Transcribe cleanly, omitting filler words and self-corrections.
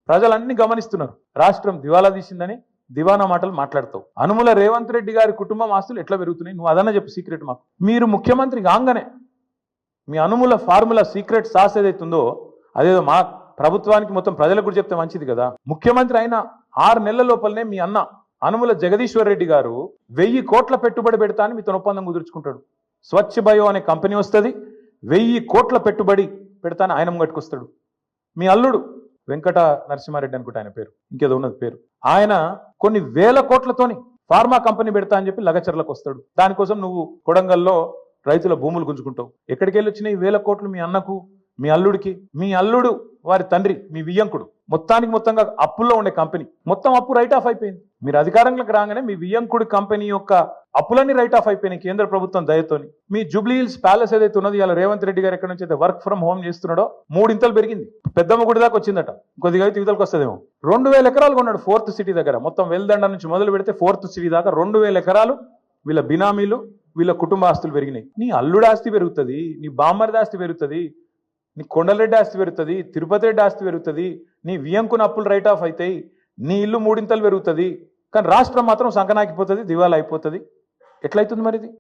ప్రజలన్నీ గమనిస్తున్నారు. రాష్ట్రం దివాలా తీసిందని దివానా మాటలు మాట్లాడతావు. అనుముల రేవంత్ రెడ్డి గారి కుటుంబం ఆస్తులు ఎట్లా పెరుగుతున్నాయి నువ్వు అదన్నా చెప్పు సీక్రెట్ మాకు. మీరు ముఖ్యమంత్రి కాగానే మీ అనుముల ఫార్ములా సీక్రెట్ సాస్ ఏదైతుందో అదేదో మా ప్రభుత్వానికి మొత్తం ప్రజలకు కూడా చెప్తే మంచిది కదా. ముఖ్యమంత్రి అయిన 6 నెలల లోపలనే మీ అన్న అనుముల జగదీశ్వర్ రెడ్డి గారు 1000 కోట్ల పెట్టుబడి పెడతా అని మీతో ఒప్పందం కుదుర్చుకుంటాడు. స్వచ్ఛ బయో అనే కంపెనీ వస్తుంది, 1000 కోట్ల పెట్టుబడి పెడతాను ఆయన ముంగట్టుకొస్తాడు. మీ అల్లుడు వెంకట నరసింహారెడ్డి అనుకుంటా ఆయన పేరు, ఇంకేదో ఉన్నది పేరు, ఆయన కొన్ని వేల కోట్లతోని ఫార్మా కంపెనీ పెడతా అని చెప్పి లగచర్లకు వస్తాడు. దానికోసం నువ్వు కొడంగల్లో రైతుల భూములు గుంజుకుంటావు. ఎక్కడికి వెళ్ళి వచ్చినాయి 1000 కోట్లు మీ అన్నకు మీ అల్లుడికి? మీ అల్లుడు వారి తండ్రి మీ వియ్యంకుడు మొత్తంగా అప్పుల్లో ఉండే కంపెనీ మొత్తం అప్పు రైట్ ఆఫ్ అయిపోయింది. మీరు అధికారంలోకి రాగానే మీ వియ్యంకుడి కంపెనీ యొక్క అప్పులన్నీ రైట్ ఆఫ్ అయిపోయినాయి కేంద్ర ప్రభుత్వం దయతోని. మీ జూబ్లీ హిల్స్ ప్యాలెస్ ఏదైతే ఉన్నది ఇలా రేవంత్ రెడ్డి గారు ఎక్కడి నుంచి అయితే వర్క్ ఫ్రం హోమ్ చేస్తున్నాడో 3 ఇంతలు పెరిగింది. పెద్దమ్మ గుడి దాకా వచ్చిందట, కొద్దిగా అయితే ఇవతలకు వస్తుందేమో. 2000 ఎకరాలు కొన్నాడు 4th సిటీ దగ్గర. మొత్తం వెల్దండ నుంచి మొదలు పెడితే 4th సిటీ దాకా 2000 ఎకరాలు వీళ్ళ బినామీలు వీళ్ళ కుటుంబ ఆస్తులు పెరిగినాయి. నీ అల్లుడు ఆస్తి పెరుగుతుంది, నీ బామ్మర్ది ఆస్తి పెరుగుతుంది, నీ కొండలరెడ్డి ఆస్తి పెరుగుతుంది, తిరుపతి రెడ్డి ఆస్తి పెరుగుతుంది, నీ వియంకున అప్పులు రైట్ ఆఫ్ అవుతాయి, నీ ఇల్లు 3 ఇంతలు పెరుగుతుంది. కానీ రాష్ట్రం మాత్రం సంకనాకిపోతుంది, దివాలా అయిపోతుంది. ఎట్లయితుంది మరి ఇది?